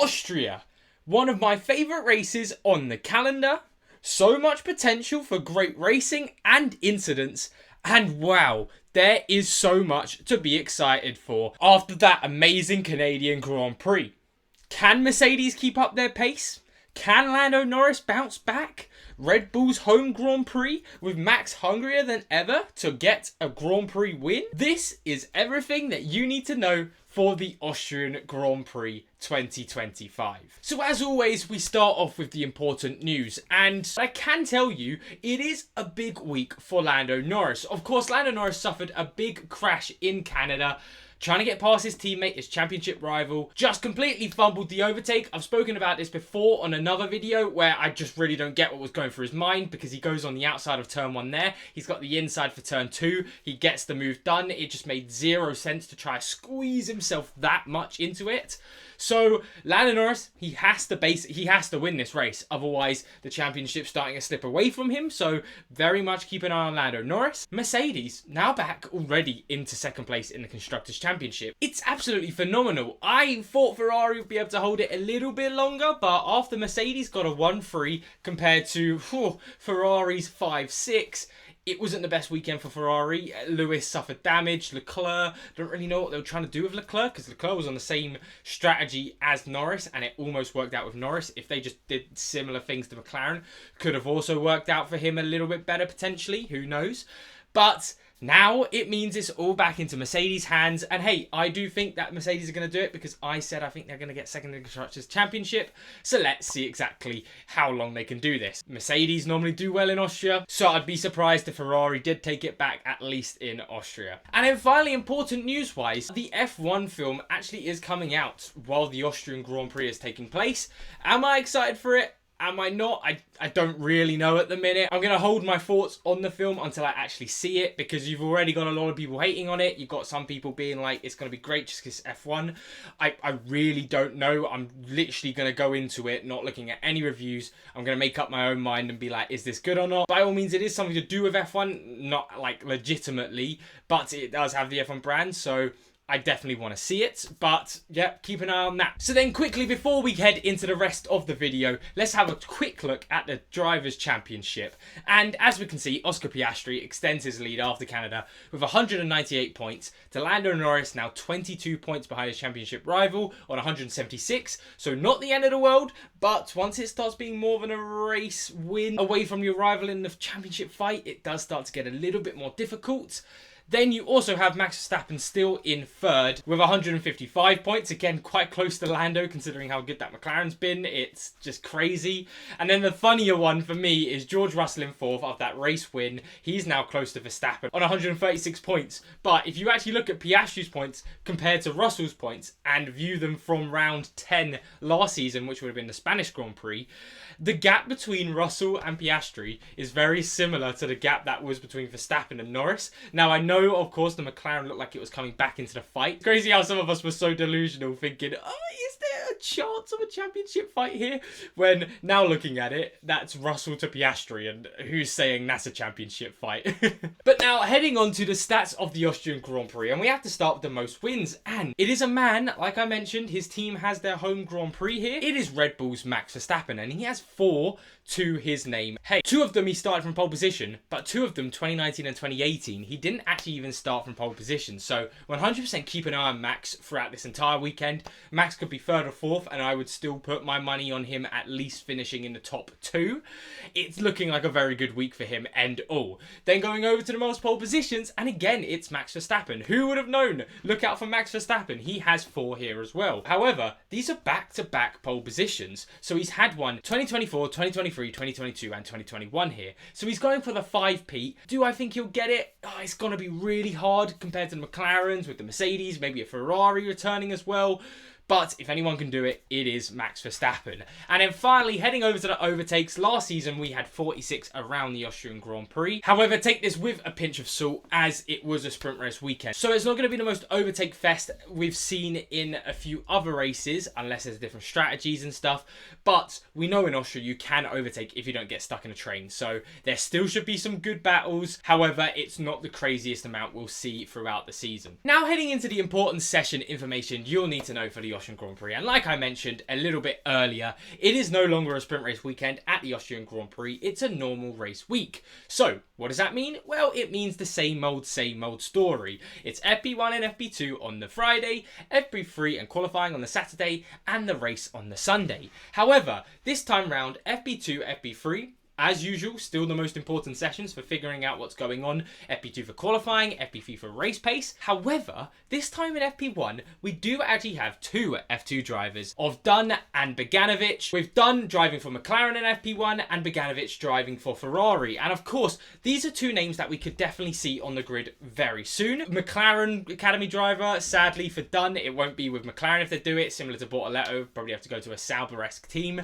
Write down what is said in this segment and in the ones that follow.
Austria, one of my favourite races on the calendar. So much potential for great racing and incidents. And wow, there is so much to be excited for after that amazing Canadian Grand Prix. Can Mercedes keep up their pace? Can Lando Norris bounce back? Red Bull's home Grand Prix with Max hungrier than ever to get a Grand Prix win? This is everything that you need to know for the Austrian Grand Prix 2025. So as always, we start off with the important news, and I can tell you it is a big week for Lando Norris. Of course, Lando Norris suffered a big crash in Canada, trying to get past his teammate, his championship rival, just completely fumbled the overtake. I've spoken about this before on another video where I just really don't get what was going through his mind, because he goes on the outside of turn 1 there. He's got the inside for turn 2. He gets the move done. It just made zero sense to try to squeeze himself that much into it. So Lando Norris, he has to win this race. Otherwise, the championship's starting to slip away from him. So very much keep an eye on Lando Norris. Mercedes, now back already into second place in the Constructors' Championship. It's absolutely phenomenal. I thought Ferrari would be able to hold it a little bit longer, but after Mercedes got a 1-3 compared to Ferrari's 5-6, it wasn't the best weekend for Ferrari. Lewis suffered damage. Leclerc, don't really know what they were trying to do with Leclerc, because Leclerc was on the same strategy as Norris, and it almost worked out with Norris. If they just did similar things to McLaren, could have also worked out for him a little bit better potentially. Who knows? But now it means it's all back into Mercedes' hands. And hey, I do think that Mercedes are going to do it, because I said I think they're going to get second in the Constructors' Championship. So let's see exactly how long they can do this. Mercedes normally do well in Austria, so I'd be surprised if Ferrari did take it back, at least in Austria. And then finally, important news-wise, the F1 film actually is coming out while the Austrian Grand Prix is taking place. Am I excited for it? Am I not? I don't really know at the minute. I'm going to hold my thoughts on the film until I actually see it, because you've already got a lot of people hating on it. You've got some people being like, it's going to be great just because it's F1. I really don't know. I'm literally going to go into it not looking at any reviews. I'm going to make up my own mind and be like, is this good or not? By all means, it is something to do with F1, not like legitimately, but it does have the F1 brand, so I definitely want to see it, but yeah, keep an eye on that. So then quickly, before we head into the rest of the video, let's have a quick look at the Drivers' Championship. And as we can see, Oscar Piastri extends his lead after Canada with 198 points to Lando Norris, now 22 points behind his championship rival on 176. So not the end of the world, but once it starts being more than a race win away from your rival in the championship fight, it does start to get a little bit more difficult. Then you also have Max Verstappen still in third with 155 points. Again, quite close to Lando considering how good that McLaren's been. It's just crazy. And then the funnier one for me is George Russell in fourth after that race win. He's now close to Verstappen on 136 points. But if you actually look at Piastri's points compared to Russell's points and view them from round 10 last season, which would have been the Spanish Grand Prix, the gap between Russell and Piastri is very similar to the gap that was between Verstappen and Norris. Now, I know, of course, the McLaren looked like it was coming back into the fight. It's crazy how some of us were so delusional thinking, oh, is there a chance of a championship fight here? When now looking at it, that's Russell to Piastri, and who's saying that's a championship fight? But now heading on to the stats of the Austrian Grand Prix, and we have to start with the most wins. And it is a man, like I mentioned, his team has their home Grand Prix here. It is Red Bull's Max Verstappen, and he has 4 to his name. Hey, 2 of them he started from pole position, but 2 of them, 2019 and 2018, he didn't actually even start from pole position. So 100% keep an eye on Max throughout this entire weekend. Max could be 3rd or 4th, and I would still put my money on him at least finishing in the top 2. It's looking like a very good week for him and all. Then going over to the most pole positions, and again, it's Max Verstappen. Who would have known? Look out for Max Verstappen. He has 4 here as well. However, these are back-to-back pole positions. So he's had one 2024, 2023, 2022 and 2021 here. So he's going for the 5P. Do I think he'll get it? Oh, it's going to be really hard compared to the McLarens with the Mercedes, maybe a Ferrari returning as well. But if anyone can do it, it is Max Verstappen. And then finally, heading over to the overtakes. Last season, we had 46 around the Austrian Grand Prix. However, take this with a pinch of salt, as it was a sprint race weekend. So it's not going to be the most overtake fest we've seen in a few other races, unless there's different strategies and stuff. But we know in Austria, you can overtake if you don't get stuck in a train. So there still should be some good battles. However, it's not the craziest amount we'll see throughout the season. Now, heading into the important session information you'll need to know for the Austrian Grand Prix. And like I mentioned a little bit earlier, it is no longer a sprint race weekend at the Austrian Grand Prix. It's a normal race week. So what does that mean? Well, it means the same old story. It's FP1 and FP2 on the Friday, FP3 and qualifying on the Saturday, and the race on the Sunday. However, this time round, FP2, FP3, as usual, still the most important sessions for figuring out what's going on. FP2 for qualifying, FP3 for race pace. However, this time in FP1, we do actually have two F2 drivers of Dunn and Beganovic, with Dunn driving for McLaren in FP1 and Beganovic driving for Ferrari. And of course, these are two names that we could definitely see on the grid very soon. McLaren Academy driver, sadly for Dunn, it won't be with McLaren if they do it, similar to Bortoletto, probably have to go to a Sauber-esque team.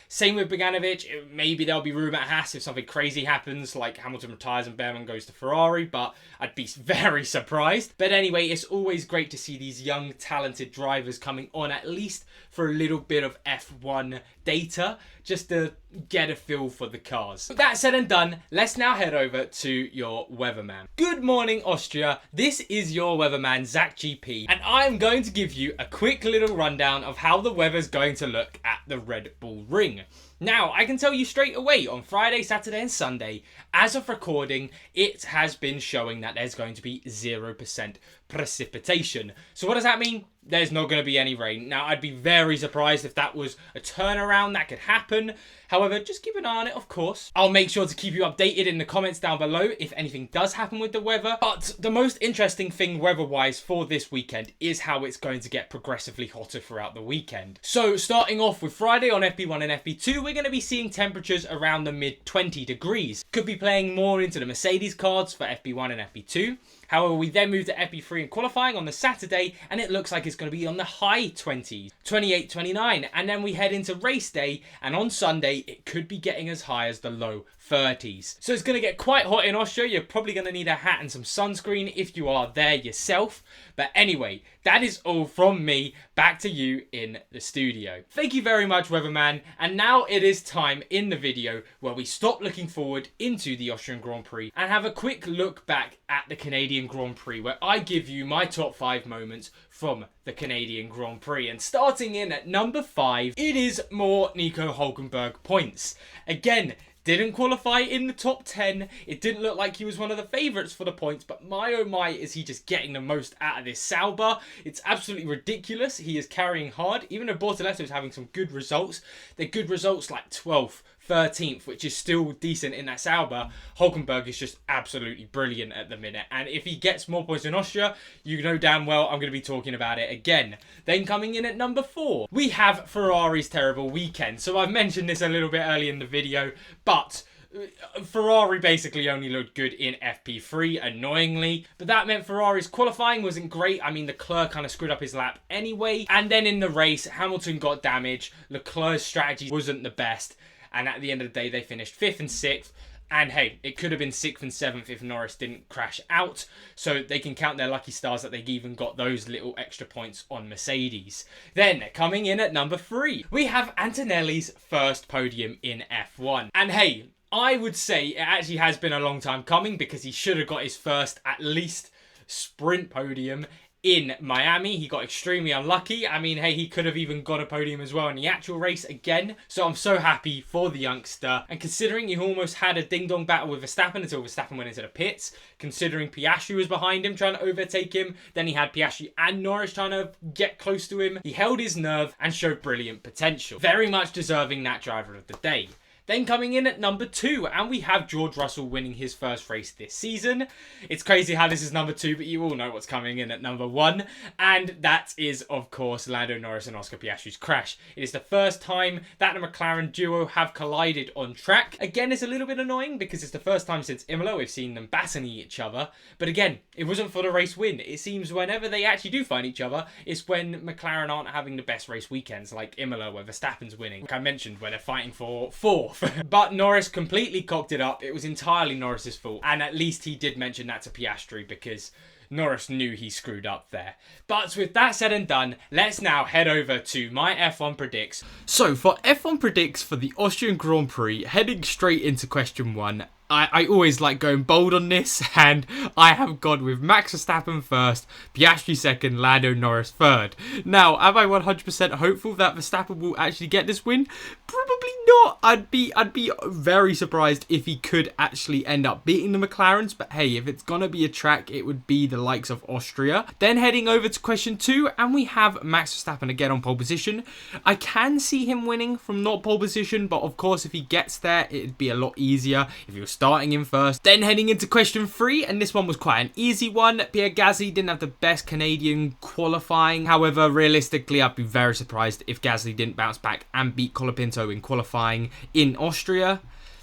Same with Beganovic. Maybe there'll be room at Haas if something crazy happens, like Hamilton retires and Behrman goes to Ferrari, but I'd be very surprised. But anyway, it's always great to see these young, talented drivers coming on, at least for a little bit of F1 data, just to get a feel for the cars. With that said and done, let's now head over to your weatherman. Good morning, Austria. This is your weatherman, Zach GP, and I'm going to give you a quick little rundown of how the weather's going to look at the Red Bull Ring. Now, I can tell you straight away, on Friday, Saturday and Sunday, as of recording, it has been showing that there's going to be 0% precipitation. So what does that mean? There's not going to be any rain. Now, I'd be very surprised if that was a turnaround that could happen. However, just keep an eye on it, of course. I'll make sure to keep you updated in the comments down below if anything does happen with the weather. But the most interesting thing weather-wise for this weekend is how it's going to get progressively hotter throughout the weekend. So, starting off with Friday on FP1 and FP2, we're going to be seeing temperatures around the mid-20 degrees. Could be playing more into the Mercedes cards for FP1 and FP2. However, we then move to FP3 and qualifying on the Saturday, and it looks like it's going to be on the high 20s, 28, 29. And then we head into race day, and on Sunday, it could be getting as high as the low 30s. So it's going to get quite hot in Austria. You're probably going to need a hat and some sunscreen if you are there yourself. But anyway, that is all from me. Back to you in the studio. Thank you very much, Weatherman. And now it is time in the video where we stop looking forward into the Austrian Grand Prix and have a quick look back at the Canadian Grand Prix, where I give you my top 5 moments from the Canadian Grand Prix. And starting in at number 5, it is more Nico Hülkenberg points. Again, didn't qualify in the top 10. It didn't look like he was one of the favourites for the points, but my oh my is he just getting the most out of this Sauber. It's absolutely ridiculous. He is carrying hard. Even though Bortoletto is having some good results, they're good results like 12th, 13th, which is still decent in that Sauber. Hülkenberg is just absolutely brilliant at the minute. And if he gets more points in Austria, you know damn well I'm going to be talking about it again. Then coming in at number 4, we have Ferrari's terrible weekend. So I've mentioned this a little bit early in the video, but Ferrari basically only looked good in FP3, annoyingly. But that meant Ferrari's qualifying wasn't great. I mean, Leclerc kind of screwed up his lap anyway. And then in the race, Hamilton got damaged. Leclerc's strategy wasn't the best. And at the end of the day, they finished 5th and 6th. And hey, it could have been 6th and 7th if Norris didn't crash out. So they can count their lucky stars that they even got those little extra points on Mercedes. Then, coming in at number 3, we have Antonelli's first podium in F1. And hey, I would say it actually has been a long time coming, because he should have got his first, at least, sprint podium in Miami. He got extremely unlucky. I mean, hey, he could have even got a podium as well in the actual race again. So I'm so happy for the youngster. And considering he almost had a ding-dong battle with Verstappen until Verstappen went into the pits, considering Piastri was behind him trying to overtake him, then he had Piastri and Norris trying to get close to him. He held his nerve and showed brilliant potential. Very much deserving that driver of the day. Then coming in at number 2, and we have George Russell winning his first race this season. It's crazy how this is number 2, but you all know what's coming in at number 1. And that is, of course, Lando Norris and Oscar Piastri's crash. It is the first time that the McLaren duo have collided on track. Again, it's a little bit annoying because it's the first time since Imola we've seen them battling each other. But again, it wasn't for the race win. It seems whenever they actually do find each other, it's when McLaren aren't having the best race weekends, like Imola, where Verstappen's winning. Like I mentioned, where they're fighting for 4th. But Norris completely cocked it up. It was entirely Norris's fault. And at least he did mention that to Piastri, because Norris knew he screwed up there. But with that said and done, let's now head over to my F1 predicts. So for F1 predicts for the Austrian Grand Prix, heading straight into question 1, I always like going bold on this, and I have gone with Max Verstappen first, Piastri second, Lando Norris third. Now, am I 100% hopeful that Verstappen will actually get this win? Probably not. I'd be very surprised if he could actually end up beating the McLarens, but hey, if it's gonna be a track, it would be the likes of Austria. Then heading over to question 2, and we have Max Verstappen again on pole position. I can see him winning from not pole position, but of course if he gets there, it'd be a lot easier if he was starting in first. Then heading into question 3, and this one was quite an easy one. Pierre Gasly didn't have the best Canadian qualifying. However, realistically, I'd be very surprised if Gasly didn't bounce back and beat Colapinto in qualifying in Austria.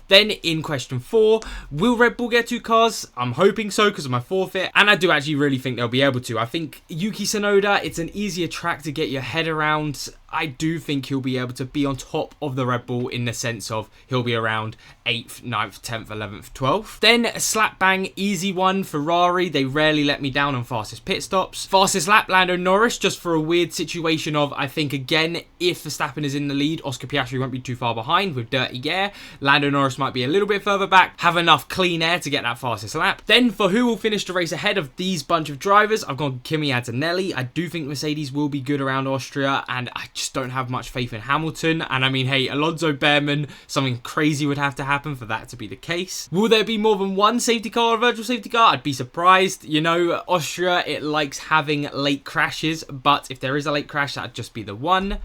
Then in question 4, will Red Bull get 2 cars? I'm hoping so because of my forfeit, and I do actually really think they'll be able to. I think Yuki Tsunoda, it's an easier track to get your head around. I do think he'll be able to be on top of the Red Bull in the sense of he'll be around 8th, 9th, 10th, 11th, 12th. Then a slap bang, easy one, Ferrari. They rarely let me down on fastest pit stops. Fastest lap, Lando Norris, just for a weird situation of, I think again, if Verstappen is in the lead, Oscar Piastri won't be too far behind with dirty air. Lando Norris might be a little bit further back, have enough clean air to get that fastest lap. Then for who will finish the race ahead of these bunch of drivers, I've gone Kimi Antonelli. I do think Mercedes will be good around Austria, and I just don't have much faith in Hamilton. And I mean, hey, Alonso Behrman, something crazy would have to happen for that to be the case. Will there be more than one safety car or virtual safety car? I'd be surprised. You know, Austria, it likes having late crashes, but if there is a late crash, that'd just be the one.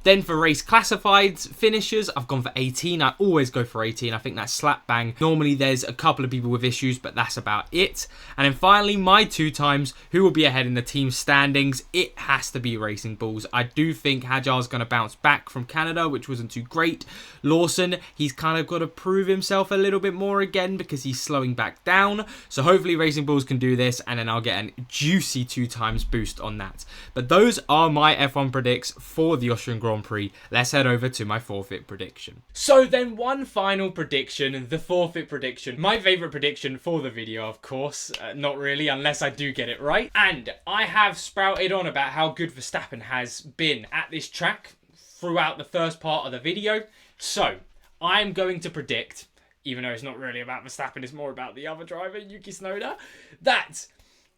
Then for race classifieds finishers, I've gone for 18. I always go for 18. I think that's slap bang. Normally there's a couple of people with issues, but that's about it. And then finally, my 2 times, who will be ahead in the team standings? It has to be Racing Bulls. I do think Hajar's going to bounce back from Canada, which wasn't too great. Lawson, he's kind of got to prove himself a little bit more again because he's slowing back down. So hopefully Racing Bulls can do this, and then I'll get a juicy 2 times boost on that. But those are my F1 predicts for the Austrian Grand Prix. Let's head over to my forfeit prediction. So then one final prediction, the forfeit prediction. My favourite prediction for the video, of course. Not really, unless I do get it right. And I have sprouted on about how good Verstappen has been at this track throughout the first part of the video. So I'm going to predict, even though it's not really about Verstappen, it's more about the other driver, Yuki Tsunoda, that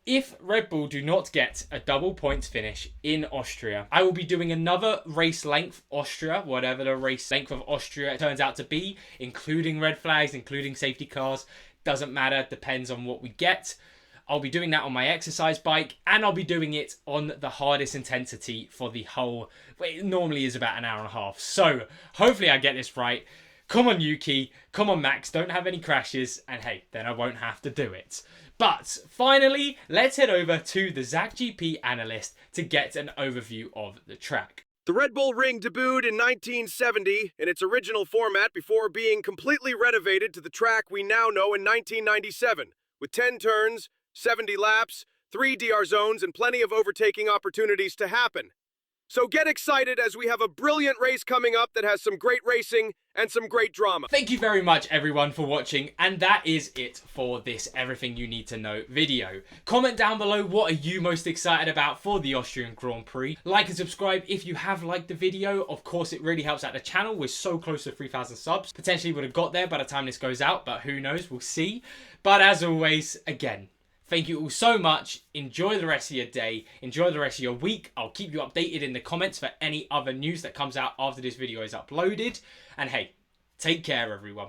if Red Bull do not get a double points finish in Austria, I will be doing another race length Austria, whatever the race length of Austria turns out to be, including red flags, including safety cars. Doesn't matter, depends on what we get. I'll be doing that on my exercise bike, and I'll be doing it on the hardest intensity for the whole, well, it normally is about an hour and a half. So hopefully I get this right. Come on, Yuki. Come on, Max. Don't have any crashes. And hey, then I won't have to do it. But finally, let's head over to the ZachGP analyst to get an overview of the track. The Red Bull Ring debuted in 1970 in its original format before being completely renovated to the track we now know in 1997, with 10 turns, 70 laps, 3 DR zones, and plenty of overtaking opportunities to happen. So get excited as we have a brilliant race coming up that has some great racing and some great drama. Thank you very much everyone for watching, and that is it for this Everything You Need to Know video. Comment down below what are you most excited about for the Austrian Grand Prix. Like and subscribe if you have liked the video. Of course, it really helps out the channel. We're so close to 3,000 subs. Potentially would have got there by the time this goes out, but who knows, we'll see. But as always, again, thank you all so much. Enjoy the rest of your day. Enjoy the rest of your week. I'll keep you updated in the comments for any other news that comes out after this video is uploaded. And hey, take care everyone.